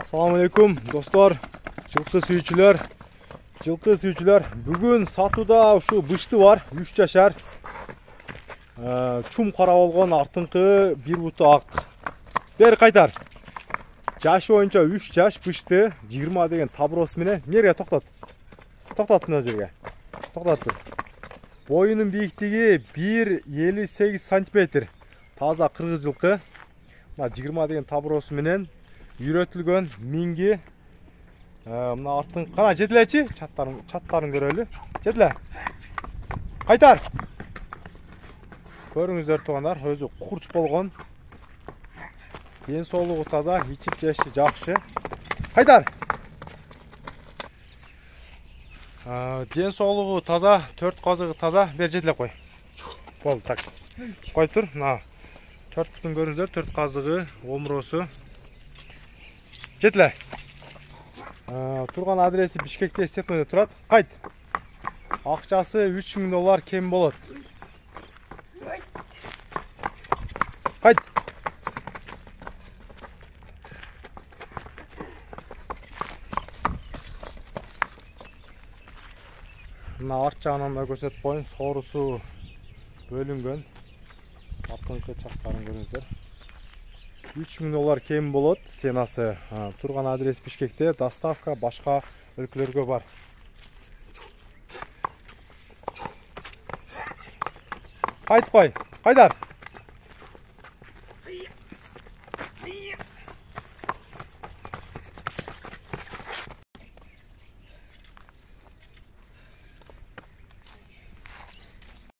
Assalamu alaikum dostlar, жылкы сүйүүчүлөр. Бүгүн сатууда ушу бышты бар, 3 жашар. Чум кара болгон, артыңкы бир буту ак. Бери кайтар. Жашы боюнча 3 жаш бышты, 20 деген табырос менен. Нерге токтот? Токтот мына жерге. Токтот. Боюнун бийиктиги 1,58 см. Таза кыргыз жылкы. Мына 20 деген табырос менен үйрөтүлгөн минги. Мына артын кана жетилечи, чаттарын көрөлү. Жетиле. Кайтар. Көрүңүздөр туугандар, өзү курч болгон. Ден соолугу таза, ичип жеши жакшы. Кайтар. Ден соолугу таза, 4 казыгы таза. Бер жетиле кой. Болду, так. Кой тур. Мына 4 бүтүн көрүңүздөр, 4 казыгы, омуросу. Жетиле. Турган адреси Бишкекте, Степноде турат. Кайт. Акчасы $3000 кем болот. Кайт. Мына арт жагынан да көрсөтүп коеюн, соорусу бөлүнгөн. Артыңкы чактарын көрүңүздөр. $3000 кем болот. Сенасы турган адрес Бишкекте, доставка башка өлкөлөргө бар. Кайт кой. Кайдар.